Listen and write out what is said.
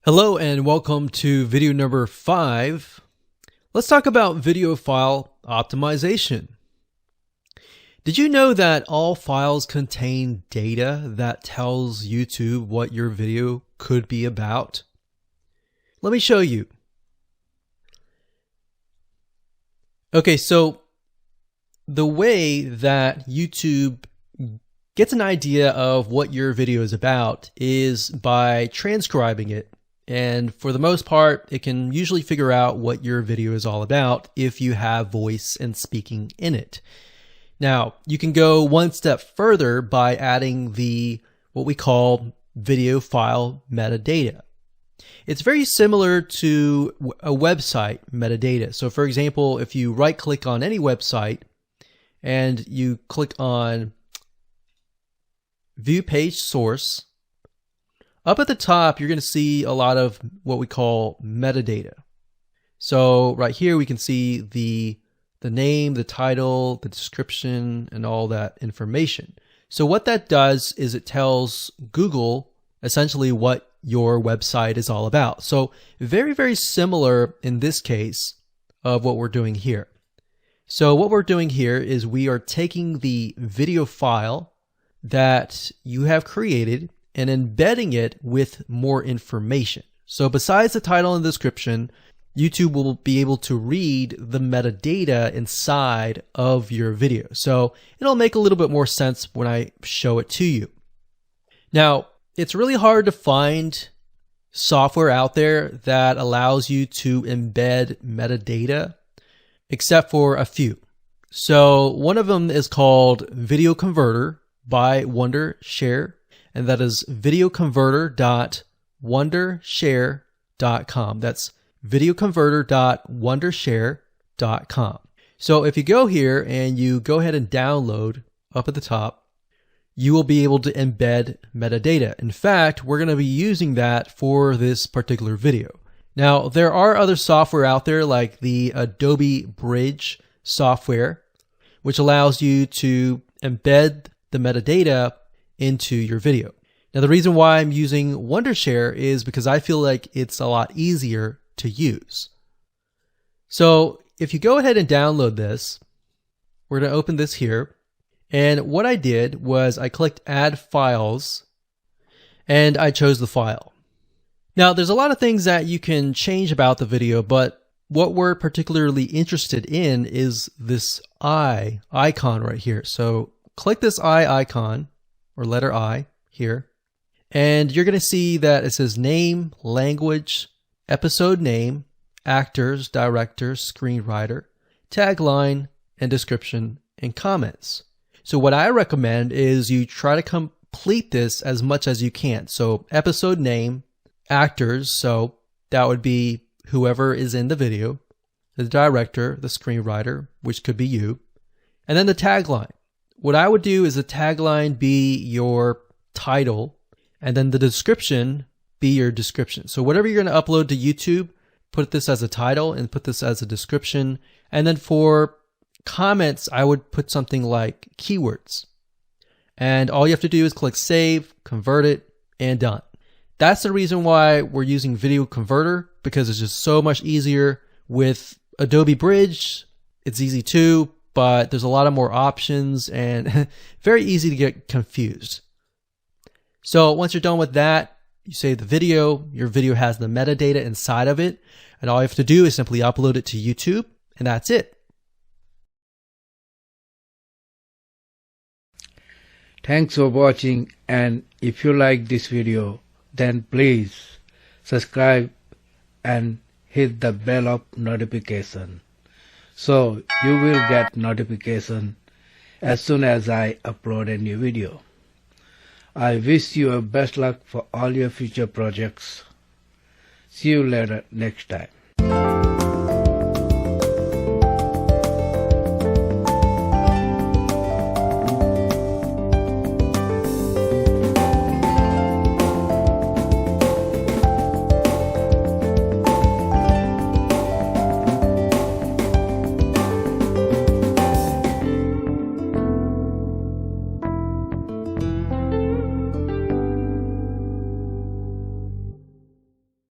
Hello and welcome to video number 5. Let's talk about video file optimization. Did you know that all files contain data that tells YouTube what your video could be about? Let me show you. Okay, so the way that YouTube gets an idea of what your video is about is by transcribing it. And for the most part, it can usually figure out what your video is all about if you have voice and speaking in it. Now, you can go one step further by adding what we call video file metadata. It's very similar to a website metadata. So for example, if you right click on any website and you click on View Page Source, up at the top, you're going to see a lot of what we call metadata. So right here, we can see the name, the title, the description, and all that information. So what that does is it tells Google essentially what your website is all about. So very, very similar in this case of what we're doing here. So what we're doing here is we are taking the video file that you have created and embedding it with more information. So besides the title and description, YouTube will be able to read the metadata inside of your video. So it'll make a little bit more sense when I show it to you. Now, it's really hard to find software out there that allows you to embed metadata, except for a few. So one of them is called Video Converter by Wondershare. And that is videoconverter.wondershare.com. That's videoconverter.wondershare.com. So if you go here and you go ahead and download up at the top, you will be able to embed metadata. In fact, we're going to be using that for this particular video. Now, there are other software out there like the Adobe Bridge software, which allows you to embed the metadata into your video. Now, the reason why I'm using Wondershare is because I feel like it's a lot easier to use. So if you go ahead and download this, we're going to open this here. And what I did was I clicked Add Files and I chose the file. Now, there's a lot of things that you can change about the video, but what we're particularly interested in is this eye icon right here. So click this eye icon, or letter I here, and you're going to see that it says name, language, episode name, actors, directors, screenwriter, tagline, and description, and comments. So what I recommend is you try to complete this as much as you can. So episode name, actors, so that would be whoever is in the video, the director, the screenwriter, which could be you, and then the tagline. What I would do is the tagline be your title, and then the description be your description. So whatever you're going to upload to YouTube, put this as a title and put this as a description. And then for comments, I would put something like keywords. And all you have to do is click Save, convert it, and done. That's the reason why we're using Video Converter, because it's just so much easier. With Adobe Bridge, it's easy too, but there's a lot of more options and very easy to get confused. So once you're done with that, you save the video. Your video has the metadata inside of it, and all you have to do is simply upload it to YouTube, and that's it. Thanks for watching, and if you like this video, then please subscribe and hit the bell of notification. So you will get notification as soon as I upload a new video. I wish you best luck for all your future projects. See you later next time.